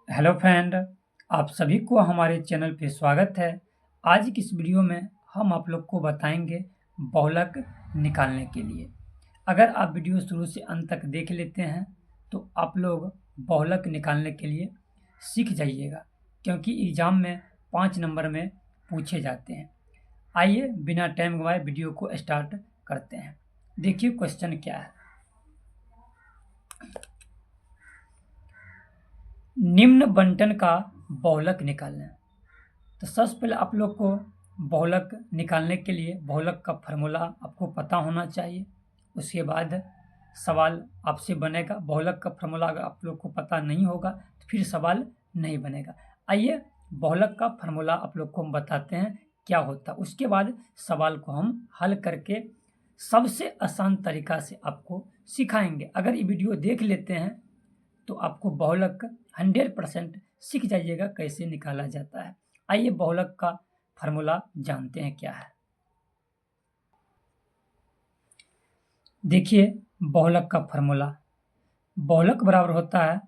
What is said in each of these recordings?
Hello friend, आप सभी को हमारे चैनल पे स्वागत है। आज की इस वीडियो में हम आप लोग को बताएंगे बहुलक निकालने के लिए। अगर आप वीडियो शुरू से अंत तक देख लेते हैं तो आप लोग बहुलक निकालने के लिए सीख जाइएगा, क्योंकि एग्ज़ाम में 5 नंबर में पूछे जाते हैं। आइए बिना टाइम गंवाए वीडियो को स्टार्ट करते हैं। देखिए क्वेश्चन क्या है। निम्न बंटन का बहुलक निकालना। तो सबसे पहले आप लोग को बहुलक निकालने के लिए बहुलक का फार्मूला आपको पता होना चाहिए। उसके बाद सवाल आपसे बनेगा। बहुलक का फार्मूला अगर आप लोग को पता नहीं होगा तो फिर सवाल नहीं बनेगा। आइए बहुलक का फार्मूला आप लोग को हम बताते हैं क्या होता है। उसके बाद सवाल को हम हल करके सबसे आसान तरीका से आपको सिखाएंगे। अगर ये वीडियो देख लेते हैं तो आपको बहुलक 100% सीख जाइएगा कैसे निकाला जाता है। आइए बहुलक का फार्मूला जानते हैं क्या है। देखिए बहुलक का फार्मूला, बहुलक बराबर होता है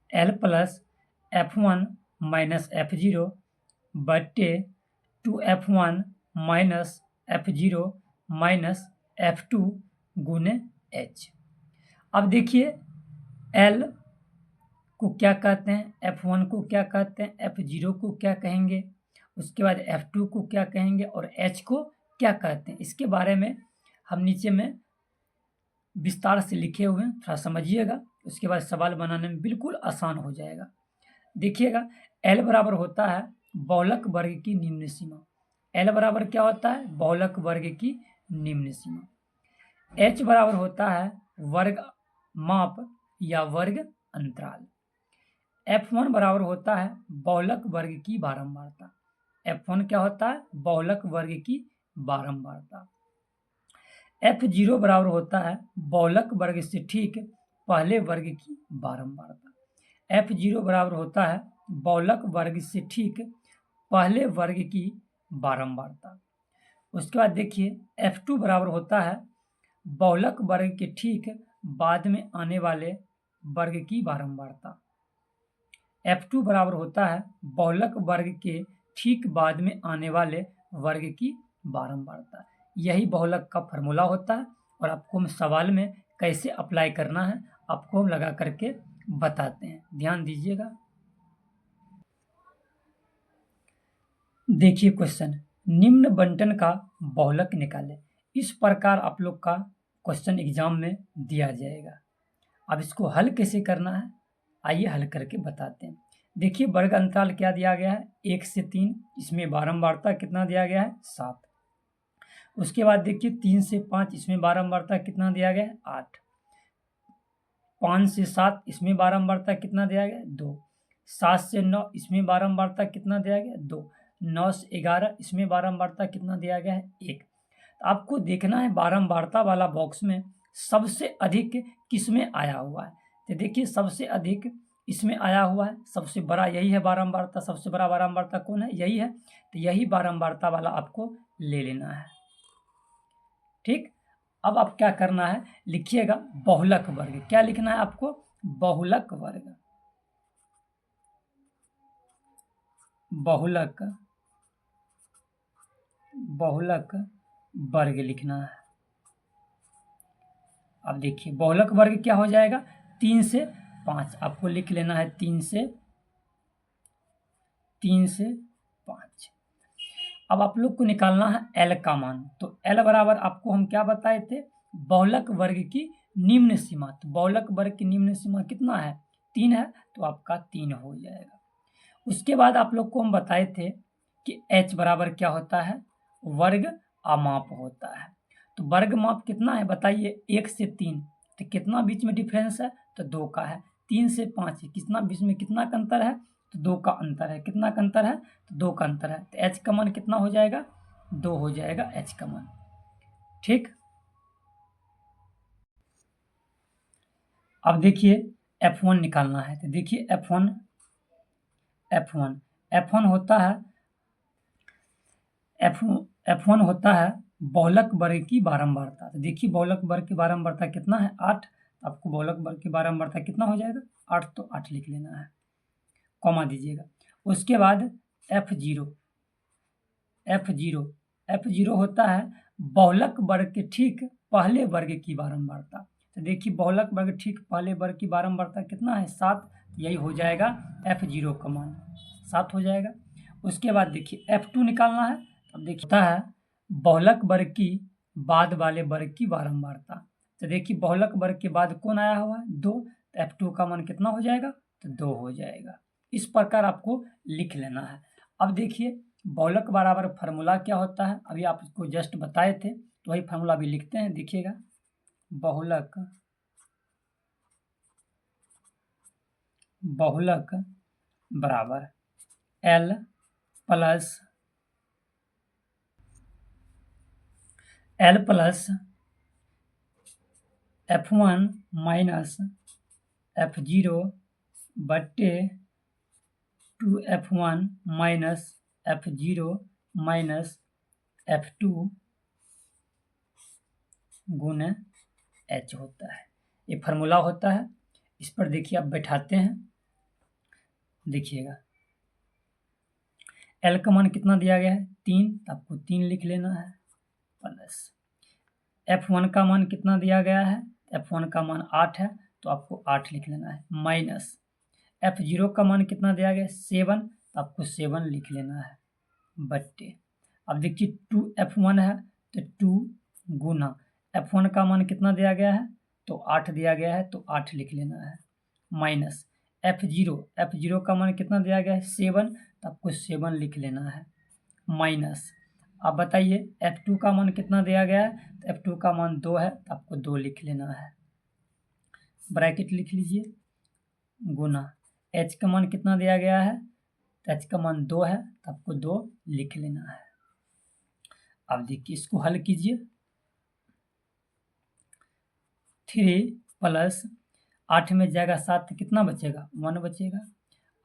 L plus F1 minus F0 बट्टे 2F1 minus F0 minus F2 गुने H। अब देखिए L को क्या कहते हैं, F1 को क्या कहते हैं, F0 को क्या कहेंगे, उसके बाद F2 को क्या कहेंगे और H को क्या कहते हैं। इसके बारे में हम नीचे में विस्तार से लिखे हुए हैं, थोड़ा समझिएगा। उसके बाद सवाल बनाने में बिल्कुल आसान हो जाएगा। देखिएगा L बराबर होता है बहुलक वर्ग की निम्न सीमा। L बराबर क्या होता है, बहुलक वर्ग की निम्न सीमा। H बराबर होता है वर्ग माप या वर्ग अंतराल। F1 बराबर होता है बहुलक वर्ग की बारंबारता। F1 क्या होता है, बहुलक वर्ग की बारंबारता। F0 बराबर होता है बहुलक वर्ग से ठीक पहले वर्ग की बारंबारता। F0 बराबर होता है बहुलक वर्ग से ठीक पहले वर्ग की बारंबारता। उसके बाद देखिए F2 बराबर होता है बहुलक वर्ग के ठीक बाद में आने वाले वर्ग की बारंबारता। F2 बराबर होता है बहुलक वर्ग के ठीक बाद में आने वाले वर्ग की बारंबारता। यही बहुलक का फार्मूला होता है और आपको हम सवाल में कैसे अप्लाई करना है आपको हम लगा करके बताते हैं। ध्यान दीजिएगा। देखिए क्वेश्चन, निम्न बंटन का बहुलक निकालें। इस प्रकार आप लोग का क्वेश्चन एग्जाम में दिया जाएगा। अब इसको हल कैसे करना है आइए हल करके बताते हैं। देखिए वर्ग अंतराल क्या दिया गया है, 1 से 3। इसमें बारंबारता कितना दिया गया है, 7। उसके बाद देखिए 3 से 5, इसमें बारंबारता कितना दिया गया है, 8। 5 से 7, इसमें बारंबारता कितना दिया गया है, 2। 7 से 9, इसमें बारंबारता कितना दिया गया है, 2। 9 से 11, इसमें बारंबारता कितना दिया गया है, 1। आपको देखना है बारंबारता वाला बॉक्स में सबसे अधिक किसमें आया हुआ है। तो देखिए सबसे अधिक इसमें आया हुआ है, सबसे बड़ा यही है बारंबारता। सबसे बड़ा बारंबारता कौन है, यही है। तो यही बारंबारता वाला आपको ले लेना है। ठीक, अब आप क्या करना है, लिखिएगा बहुलक वर्ग। क्या लिखना है आपको, बहुलक वर्ग। बहुलक बहुलक वर्ग लिखना है। अब देखिए बहुलक वर्ग क्या हो जाएगा, 3 से 5 आपको लिख लेना है। 3 से 5। अब आप लोग को निकालना है L का मान। तो L बराबर आपको हम क्या बताए थे, बहुलक वर्ग की निम्न सीमा। तो बहुलक वर्ग की निम्न सीमा कितना है, 3 है। तो आपका 3 हो जाएगा। उसके बाद आप लोग को हम बताए थे कि H बराबर क्या होता है, वर्ग अमाप होता है। तो वर्ग माप कितना है बताइए, 1 से 3। तो कितना बीच में डिफरेंस है, तो 2 का है। 3 से 5 कितना बीच में कितना का अंतर है, तो 2 का अंतर है। कितना का अंतर है, तो 2 का अंतर है। तो H का मान कितना हो जाएगा, 2 हो जाएगा H का मान। ठीक, अब देखिए F1 निकालना है। तो देखिए F1 होता है F1 होता है बहुलक वर्ग की बारंबारता। तो देखिए बहुलक वर्ग की बारंबारता कितना है, 8। आपको बहुलक वर्ग की बारंबारता कितना हो जाएगा, 8। तो 8 लिख लेना है। कॉमा दीजिएगा। उसके बाद F0 होता है बहुलक वर्ग के ठीक पहले वर्ग की बारंबारता। तो देखिए बहुलक वर्ग ठीक पहले वर्ग की बारंबारता कितना है 7, यही हो जाएगा F0 का मान 7 हो जाएगा। उसके बाद देखिए F2 निकालना है। अब देखिए होता है बहुलक वर्ग की बाद वाले वर्ग की बारंबारता। तो देखिए बहुलक वर्ग के बाद कौन आया हुआ है 2, तो F2 का मान कितना हो जाएगा तो 2 हो जाएगा। इस प्रकार आपको लिख लेना है। अब देखिए बहुलक बराबर फार्मूला क्या होता है, अभी आपको जस्ट बताए थे, तो वही फार्मूला अभी लिखते हैं। देखिएगा बहुलक बराबर L plus F1 minus F0 बट्टे 2F1 minus F0 minus F2 गुने H होता है। ये फार्मूला होता है। इस पर देखिए आप बैठाते हैं, देखिएगा L का मान कितना दिया गया है 3, तो आपको 3 लिख लेना है, प्लस F1 का मान कितना दिया गया है, F1 का मान 8 है, तो आपको 8 लिख लेना है, माइनस F0 का मान कितना दिया गया है 7, तो आपको 7 लिख लेना है, बट्टे अब देखिए 2F1 है तो 2 गुना F1 का मान कितना दिया गया है तो 8 दिया गया है, तो 8 लिख लेना है, माइनस F0 का मान कितना दिया गया है 7, तो आपको 7 लिख लेना है, माइनस अब बताइए F2 का मान कितना दिया गया है, तो F2 का मान 2 है, तो आपको 2 लिख लेना है, ब्रैकेट लिख लीजिए, गुना H का मान कितना दिया गया है, तो H का मान 2 है, तो आपको 2 लिख लेना है। अब देखिए इसको हल कीजिए, 3 प्लस 8 में जाएगा 7 तो कितना बचेगा 1 बचेगा,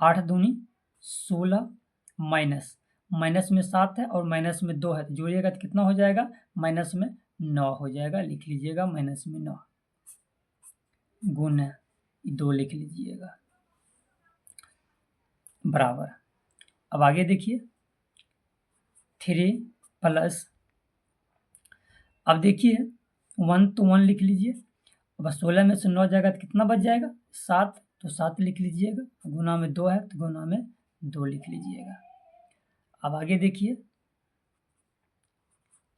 8 दूनी 16 माइनस में 7 है और माइनस में 2 है, तो जोड़िएगा तो कितना हो जाएगा माइनस में 9 हो जाएगा, लिख लीजिएगा माइनस में 9 गुना 2 लिख लीजिएगा, बराबर अब आगे देखिए 3 प्लस अब देखिए 1 तो 1 लिख लीजिए, अब 16 में से 9 जाएगा तो कितना बच जाएगा 7, तो 7 लिख लीजिएगा, गुना में 2 है तो गुना में 2 लिख लीजिएगा। अब आगे देखिए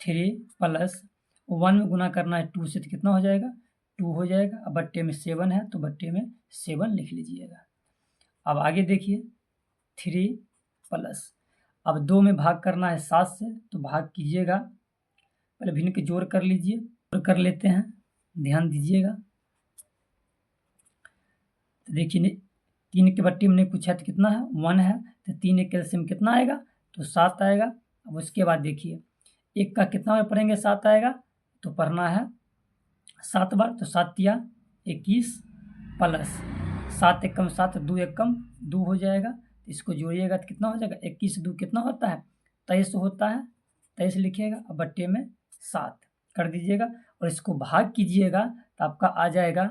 3 प्लस 1 में गुना करना है 2 से तो कितना हो जाएगा 2 हो जाएगा, अब बट्टे में 7 है तो बट्टे में 7 लिख लीजिएगा। अब आगे देखिए 3 प्लस अब 2 में भाग करना है 7 से, तो भाग कीजिएगा, पहले भिन्न के जोड़ कर लीजिए, जोड़ कर लेते हैं, ध्यान दीजिएगा। तो देखिए 3 के बट्टे में पूछा तो कितना है 1 है, तो 3 एक कैल्शियम कितना आएगा तो 7 आएगा। अब उसके बाद देखिए 1 का कितना बार पढ़ेंगे 7 आएगा, तो पढ़ना है 7 बार, तो 7 या 21 प्लस 7 एकम 7 2 एकम 2 हो जाएगा, इसको जोड़िएगा तो कितना हो जाएगा 21 2 कितना होता है 23 होता है, 23 लिखिएगा, अब बट्टे में 7 कर दीजिएगा और इसको भाग कीजिएगा तो आपका आ जाएगा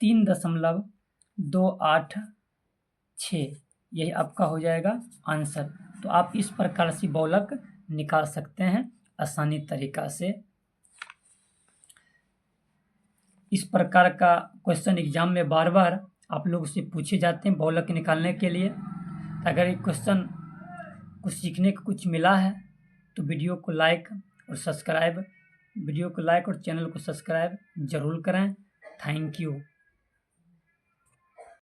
3.286, यही आपका हो जाएगा आंसर। तो आप इस प्रकार से बहुलक निकाल सकते हैं आसानी तरीका से। इस प्रकार का क्वेश्चन एग्जाम में बार बार आप लोग से पूछे जाते हैं बहुलक निकालने के लिए। अगर ये क्वेश्चन कुछ सीखने को कुछ मिला है तो वीडियो को लाइक और चैनल को सब्सक्राइब जरूर करें। Thank you.